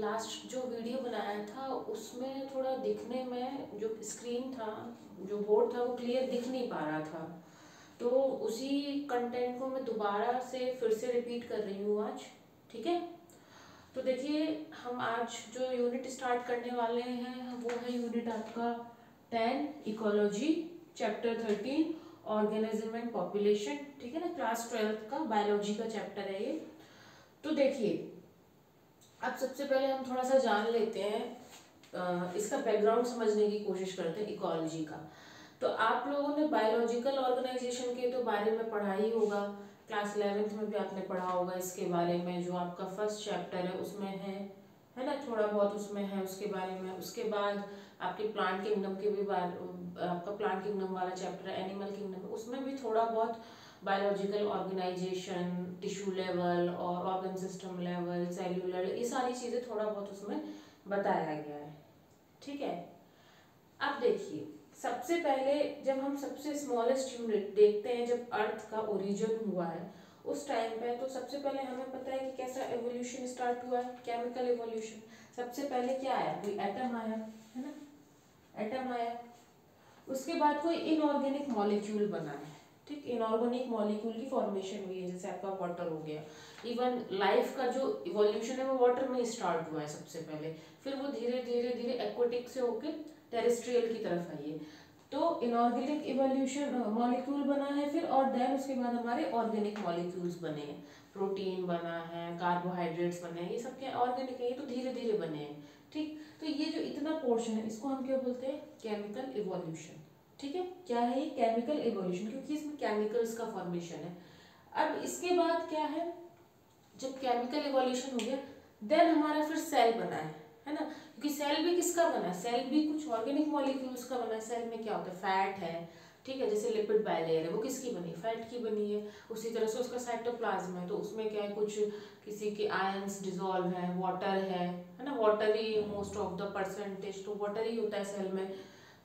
Last जो video बनाया था उसमें थोड़ा दिखने में जो स्क्रीन था, जो बोर्ड था, वो क्लियर दिख नहीं पा रहा था, तो उसी कंटेंट को मैं दोबारा से फिर से रिपीट कर रही हूँ आज। ठीक है, तो देखिए हम आज जो यूनिट स्टार्ट करने वाले हैं वो है यूनिट आपका 10 ecology, chapter 13 organism and population. ठीक है ना, क्लास 12 का बायोलॉजी का चैप्टर है ये। तो देखिए अब सबसे पहले हम थोड़ा सा जान लेते हैं, इसका बैकग्राउंड समझने की कोशिश करते हैं इकोलॉजी का। तो आप लोगों ने बायोलॉजिकल ऑर्गेनाइजेशन के तो बारे में पढ़ा ही होगा, क्लास 11th में भी आपने पढ़ा होगा इसके बारे में, जो आपका फर्स्ट चैप्टर है उसमें है ना, थोड़ा बहुत उसमें है उसके बारे में। उसके बाद आपके प्लांट किंगडम के भी आपका प्लांट किंगडम वाला चैप्टर है, एनिमल किंगडम, उसमें भी थोड़ा बहुत बायोलॉजिकल ऑर्गेनाइजेशन, टिश्यू लेवल और ऑर्गन सिस्टम लेवल, सेल्यूलर, ये सारी चीज़ें थोड़ा बहुत उसमें बताया गया है। ठीक है, अब देखिए सबसे पहले जब हम सबसे स्मॉलेस्ट यूनिट देखते हैं, जब अर्थ का ओरिजिन हुआ है उस टाइम पे, तो सबसे पहले हमें पता है कि कैसा एवोल्यूशन स्टार्ट हुआ है, केमिकल एवोल्यूशन। सबसे पहले क्या आया, कोई एटम आया है ना, एटम आया, उसके बाद कोई इनऑर्गेनिक मॉलिक्यूल बना है। ठीक, इनऑर्गेनिक मॉलिक्यूल की फॉर्मेशन हुई है, जैसे आपका वाटर हो गया। इवन लाइफ का जो इवोल्यूशन है वो वाटर में स्टार्ट हुआ है सबसे पहले, फिर वो धीरे धीरे धीरे एक्वेटिक से होकर टेरेस्ट्रियल की तरफ आई है। तो इनऑर्गेनिक इवोल्यूशन मॉलिक्यूल बना है फिर, और देन उसके बाद हमारे ऑर्गेनिक मॉलिक्यूल्स बने हैं, प्रोटीन बना है, कार्बोहाइड्रेट्स बने हैं, ये सब क्या ऑर्गेनिक है, ये तो धीरे धीरे बने हैं। ठीक, तो ये जो इतना पोर्शन है इसको हम क्या बोलते हैं, केमिकल इवोल्यूशन। ठीक है, क्या है ये, केमिकल इवोल्यूशन, क्योंकि इसमें केमिकल्स का फॉर्मेशन है। अब इसके बाद क्या है, जब केमिकल इवोल्यूशन हो गया देन हमारा फिर सेल बना है ना, क्योंकि सेल भी किसका बना है, सेल भी कुछ ऑर्गेनिक मॉलिक्यूल्स का बना है। सेल में क्या होता है, फैट है, ठीक है, जैसे लिपिड बाइलेयर है वो किसकी बनी है, फैट की बनी है। उसी तरह से उसका साइटोप्लाज्म है, तो उसमें क्या है, कुछ किसी के आयंस डिजोल्व है, वाटर है ना, water he most of the percentage तो वाटर ही होता है सेल में।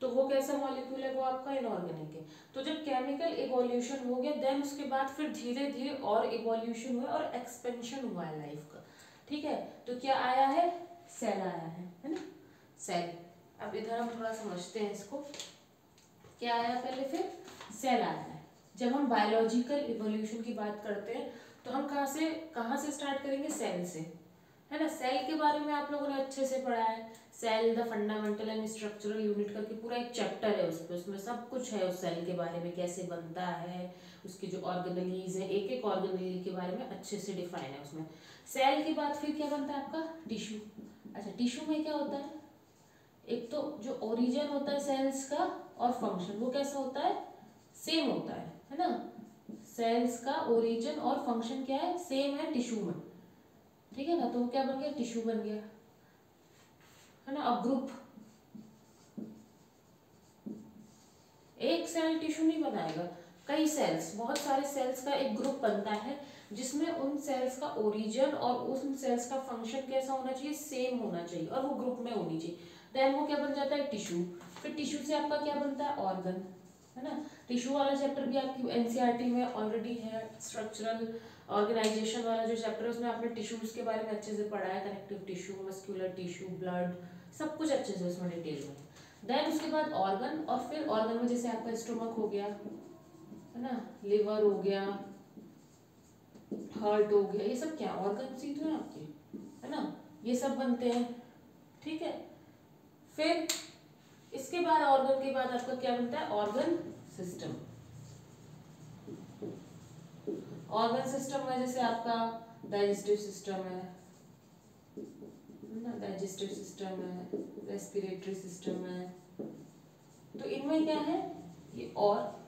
तो वो कैसा मॉलिक्यूल है, वो आपका इनऑर्गेनिक है। तो जब केमिकल इवोल्यूशन हो गया देन उसके बाद फिर धीरे धीरे और इवोल्यूशन हुआ और एक्सपेंशन हुआ है लाइफ का। ठीक है, तो क्या आया है, सेल आया है ना, सेल। अब इधर हम थोड़ा समझते हैं इसको, क्या आया पहले, फिर सेल आया है। जब हम बायोलॉजिकल इवोल्यूशन की बात करते हैं तो हम कहाँ से स्टार्ट करेंगे, सेल से, है ना। सेल के बारे में आप लोगों ने अच्छे से पढ़ा है, cell the fundamental and structural unit करके पूरा एक चैप्टर है उसमें, उसमें सब कुछ है उस सेल के बारे में, कैसे बनता है, उसके जो ऑर्गेनेलीज है, एक एक ऑर्गेनेली के बारे में अच्छे से डिफाइन है उसमें। सेल के बाद फिर क्या बनता है आपका, टिश्यू। अच्छा, टिश्यू में क्या होता है, एक तो जो ओरिजिन होता है सेल्स का और फंक्शन, वो कैसा होता है, सेम होता है ना। सेल्स का ओरिजिन और फंक्शन क्या है, सेम है टिश्यू में। ठीक है ना, तो वो क्या बन गया, टिश्यू बन गया है ना। अब ग्रुप, एक सेल टिश्यू नहीं बनाएगा, कई सेल्स, बहुत सारे सेल्स का एक ग्रुप बनता है जिसमें उन सेल्स का ओरिजिन और उन सेल्स का फंक्शन कैसा होना चाहिए, सेम होना चाहिए, और वो ग्रुप में होनी चाहिए। देन वो क्या बन जाता है, टिश्यू। फिर टिश्यू से आपका क्या बनता है, ऑर्गन, है ना। टिश्यू वाला चैप्टर भी आपकी एनसीईआरटी में ऑलरेडी है, स्ट्रक्चरल ऑर्गेनाइजेशन वाला जो चैप्टर है उसमें आपने टिश्यूज के बारे में अच्छे से पढ़ा है, connective tissue, muscular tissue, blood, सब कुछ अच्छे से उसमें डिटेल में। देन उसके बाद ऑर्गन, और फिर ऑर्गन में जैसे आपका स्टोमक हो गया है ना, लिवर हो गया, हार्ट हो गया, ये सब क्या ऑर्गन ही तो है आपके, है ना, ये सब बनते हैं। ठीक है, फिर इसके बाद ऑर्गन के बाद आपका क्या बनता है, ऑर्गन सिस्टम। ऑर्गन सिस्टम में जैसे आपका डाइजेस्टिव सिस्टम है ना, डाइजेस्टिव सिस्टम है, रेस्पिरेटरी सिस्टम है। तो इनमें क्या है, ये और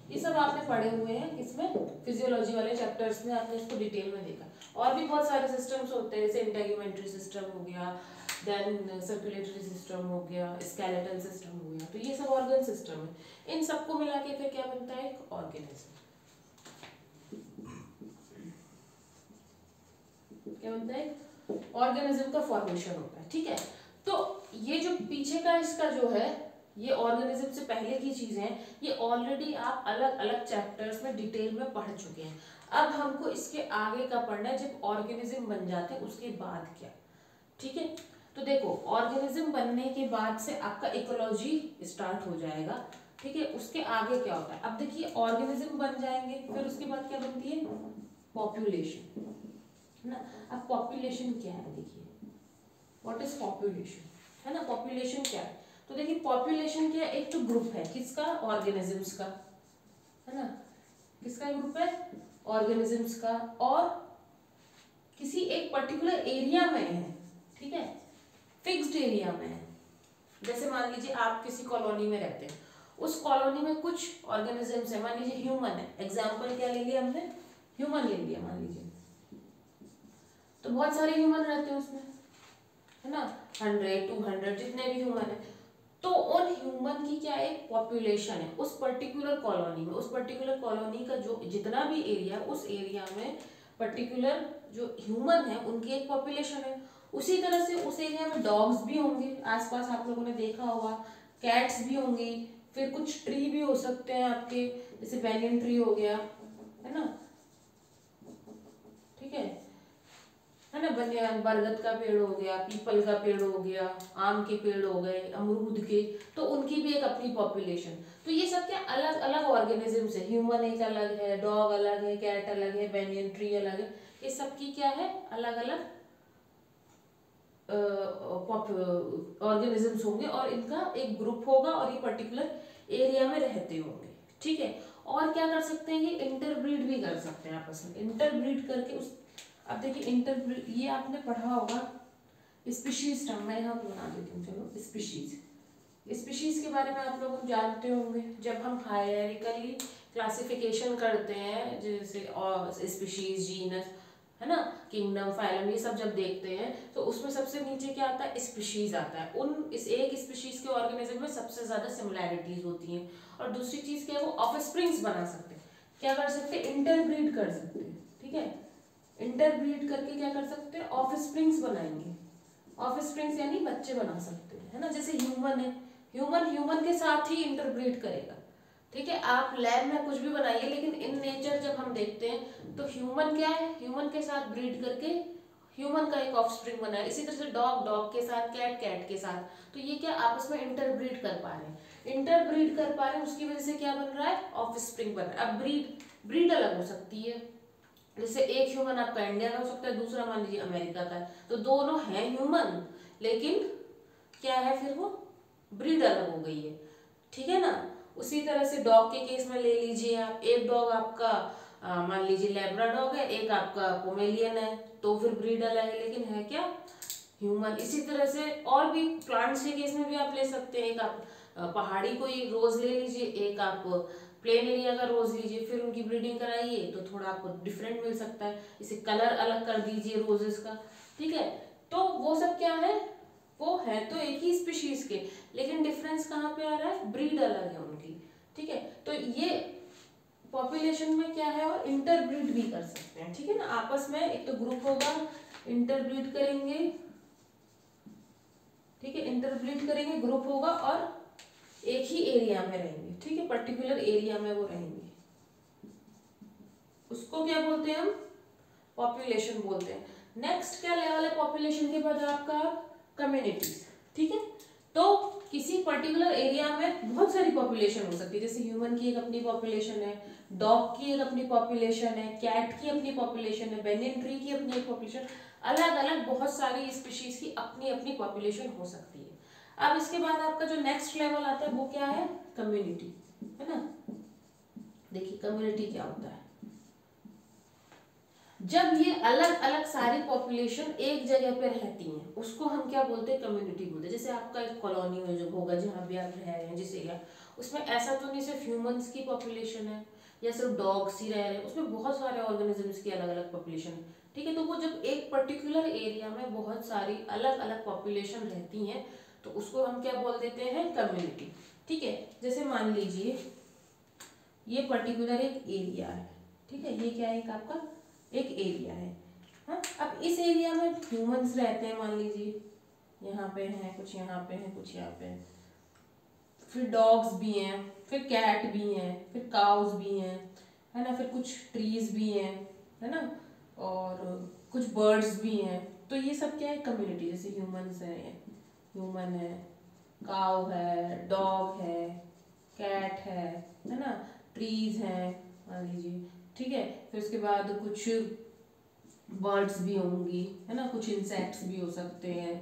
ये सब आपने पढ़े हुए हैं, इसमें फिजियोलॉजी वाले चैप्टर्स में आपने इसको डिटेल में देखा। और भी बहुत सारे सिस्टम्स होते हैं, जैसे इंटेग्यूमेंट्री सिस्टम हो गया, देन सर्कुलेटरी सिस्टम हो गया, स्केलेटल सिस्टम हो गया, तो ये सब ऑर्गन सिस्टम है। इन सबको मिला के फिर क्या बनता है, एक ऑर्गेनिज्म। क्या बनता है, ऑर्गेनिज्म का फॉर्मेशन होता है। ठीक है, तो ये जो पीछे का इसका जो है ये ऑर्गेनिज्म से पहले की चीजें हैं, ये ऑलरेडी आप अलग अलग चैप्टर्स में डिटेल में पढ़ चुके हैं। अब हमको इसके आगे का पढ़ना है, जब ऑर्गेनिज्म बन जाते हैं उसके बाद क्या। ठीक है, तो देखो ऑर्गेनिज्म बनने के बाद से आपका इकोलॉजी स्टार्ट हो जाएगा। ठीक है, उसके आगे क्या होता है, अब देखिए ऑर्गेनिज्म बन जाएंगे, फिर उसके बाद क्या बनती है, पॉपुलेशन, है ना। अब पॉपुलेशन क्या है, देखिए व्हाट इज पॉपुलेशन, है ना। पॉपुलेशन क्या है, तो देखिए पॉपुलेशन क्या है, एक तो ग्रुप है किसका, ऑर्गेनिजम्स का, है ना। किसका ग्रुप है, ऑर्गेनिजम्स का, और किसी एक पर्टिकुलर एरिया में है। ठीक है, फिक्स्ड एरिया में है। जैसे मान लीजिए आप किसी कॉलोनी में रहते हैं, उस कॉलोनी में कुछ ऑर्गेनिजम्स है, मान लीजिए ह्यूमन है, एग्जाम्पल क्या ले लिया हमने, ह्यूमन ले लिया मान लीजिए, तो बहुत सारे ह्यूमन रहते हैं उसमें, है ना, 100 200 जितने भी ह्यूमन है, तो उन ह्यूमन की क्या एक पॉपुलेशन है उस पर्टिकुलर कॉलोनी में। उस पर्टिकुलर कॉलोनी का जो जितना भी एरिया, उस एरिया में पर्टिकुलर जो ह्यूमन है उनकी एक पॉपुलेशन है। उसी तरह से उस एरिया में डॉग्स भी होंगे, आसपास आप लोगों ने देखा होगा, कैट्स भी होंगी, फिर कुछ ट्री भी हो सकते हैं आपके, जैसे बैनियन ट्री हो गया, है ना। ठीक है ना, बरगद का पेड़ हो गया, पीपल का पेड़ हो गया, आम के पेड़ हो गए, अमरूद के, तो उनकी भी एक अपनी पॉपुलेशन। तो ये सब क्या अलग अलग ऑर्गेनिजम्स है, ह्यूमन एक अलग है, डॉग अलग है, कैट अलग है, बैनियन ट्री अलग है, ये सब की क्या है अलग अलग ऑर्गेनिजम्स होंगे, और इनका एक ग्रुप होगा और ये पर्टिकुलर एरिया में रहते होंगे। ठीक है, और क्या कर सकते हैं, ये इंटरब्रीड भी कर सकते हैं आपस में, इंटरब्रीड करके उस, अब देखिए इंटरब्रीड ये आपने पढ़ा होगा, स्पीशीज टर्म मैं यहाँ बना देती हूँ, चलो स्पीशीज, स्पीशीज के बारे में आप लोग जानते होंगे। जब हम हायरार्किकली क्लासिफिकेशन करते हैं, जैसे स्पीशीज, जीनस, है ना, किंगडम, फाइलम, ये सब जब देखते हैं तो उसमें सबसे नीचे क्या आता है, स्पीशीज आता है। उन इस एक स्पीशीज के ऑर्गेनिज्म में सबसे ज्यादा सिमिलैरिटीज होती हैं। और दूसरी चीज क्या है, वो ऑफस्प्रिंग्स बना सकते हैं, क्या कर सकते हैं, इंटरब्रीड कर सकते हैं। ठीक है, इंटरब्रीड करके क्या कर सकते हैं, ऑफस्प्रिंग्स बनाएंगे। ऑफस्प्रिंग्स यानी बच्चे बना सकते हैं, है ना। जैसे ह्यूमन है, ह्यूमन ह्यूमन के साथ ही इंटरब्रीड करेगा। ठीक है, आप लैब में कुछ भी बनाइए, लेकिन इन नेचर जब हम देखते हैं तो ह्यूमन क्या है, ह्यूमन के साथ ब्रीड करके ह्यूमन का एक ऑफस्प्रिंग बना है। इसी तरह से डॉग डॉग के साथ, कैट कैट के साथ, तो ये क्या आपस में इंटरब्रीड कर पा रहे हैं, इंटरब्रीड कर पा रहे हैं, उसकी वजह से क्या बन रहा है, ऑफस्प्रिंग बन रहा है। अब ब्रीड अलग हो सकती है, जैसे एक ह्यूमन आपका इंडिया का हो सकता है, दूसरा मान लीजिए अमेरिका का है, तो दोनों हैं ह्यूमन, लेकिन क्या है फिर वो ब्रीड अलग हो गई है। ठीक है ना। उसी तरह से डॉग के केस में ले लीजिए आप, एक डॉग आपका मान लीजिए लैब्राडॉग है, एक आपका पोमेलियन है, तो फिर ब्रीड अलग है, लेकिन है क्या ह्यूमन। इसी तरह से और भी प्लांट्स के केस में भी आप ले सकते हैं, एक आप पहाड़ी कोई रोज ले लीजिए, एक आप प्लेन एरिया का रोज लीजिए, फिर उनकी ब्रीडिंग कराइए तो थोड़ा आपको डिफरेंट मिल सकता है। इसे कलर अलग कर दीजिए रोजेस का। ठीक है, तो वो सब क्या है, वो है तो एक ही स्पीशीज के, लेकिन डिफरेंस कहाँ पे आ रहा है, ब्रीड अलग है उनकी। ठीक है, तो ये पॉपुलेशन में क्या है, और इंटरब्रीड भी कर सकते हैं। ठीक है ना, आपस में एक तो ग्रुप होगा, इंटरब्रीड करेंगे। ठीक है, इंटरब्रीड करेंगे, ग्रुप होगा और एक ही एरिया में रहेंगे। ठीक है, पर्टिकुलर एरिया में वो रहेंगे, उसको क्या बोलते हैं हम, पॉपुलेशन बोलते हैं। नेक्स्ट क्या लेवल है पॉपुलेशन के बाद आपका, कम्युनिटीज। ठीक है, तो किसी पर्टिकुलर एरिया में बहुत सारी पॉपुलेशन हो सकती है, जैसे ह्यूमन की एक अपनी पॉपुलेशन है, डॉग की एक अपनी पॉपुलेशन है, कैट की अपनी पॉपुलेशन है, बैनियन ट्री की अपनी एक पॉपुलेशन, अलग अलग बहुत सारी स्पीशीज की अपनी अपनी पॉपुलेशन हो सकती है। अब इसके बाद आपका जो नेक्स्ट लेवल आता है वो क्या है, कम्युनिटी, है ना। देखिए कम्युनिटी क्या होता है, जब ये अलग अलग सारी पॉपुलेशन एक जगह पे रहती हैं उसको हम क्या बोलते हैं, कम्युनिटी बोलते हैं। जैसे आपका एक कॉलोनी में जो होगा जहाँ भी आप रह रहे हैं जिस एरिया, उसमें ऐसा तो नहीं सिर्फ ह्यूमंस की पॉपुलेशन है या सिर्फ डॉग्स ही रह रहे हैं, उसमें बहुत सारे ऑर्गेनिजम्स की अलग अलग पॉपुलेशन है। ठीक है, तो वो जब एक पर्टिकुलर एरिया में बहुत सारी अलग अलग पॉपुलेशन रहती हैं तो उसको हम क्या बोल देते हैं, कम्युनिटी। ठीक है, जैसे मान लीजिए ये पर्टिकुलर एक एरिया है। ठीक है, ये क्या है, एक आपका एक एरिया है। हाँ, अब इस एरिया में ह्यूमंस रहते हैं, मान लीजिए यहाँ पे हैं कुछ, यहाँ पे हैं कुछ, यहाँ पे हैं, फिर डॉग्स भी हैं, फिर कैट भी हैं, फिर काउज भी हैं, है ना, फिर कुछ ट्रीज भी हैं, है ना, और कुछ बर्ड्स भी हैं। तो ये सब क्या है, कम्युनिटी। जैसे ह्यूमंस हैं, ह्यूमन है, काउ है, डॉग है, कैट है ना, ट्रीज हैं मान लीजिए, ठीक है। फिर उसके बाद कुछ बर्ड्स भी होंगी, है ना, कुछ इंसेक्ट्स भी हो सकते हैं,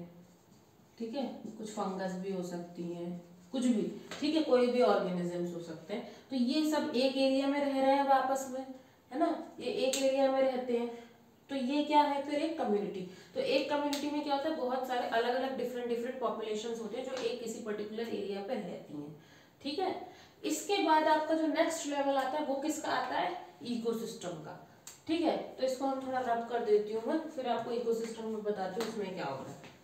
ठीक है, कुछ फंगस भी हो सकती हैं, कुछ भी, ठीक है, कोई भी ऑर्गेनिजम्स हो सकते हैं। तो ये सब एक एरिया में रह रहे हैं अब आपस में, है ना, ये एक एरिया में रहते हैं। तो ये क्या है फिर, एक कम्युनिटी। तो एक कम्युनिटी में क्या होता है, बहुत सारे अलग अलग डिफरेंट डिफरेंट पॉपुलेशंस होते हैं जो एक किसी पर्टिकुलर एरिया पे रहती हैं, ठीक है। इसके बाद आपका जो नेक्स्ट लेवल आता है वो किसका आता है, इकोसिस्टम का, ठीक है। तो इसको हम थोड़ा रब कर देती हूँ मैं, फिर आपको इकोसिस्टम में बताती हूँ उसमें क्या हो रहा है।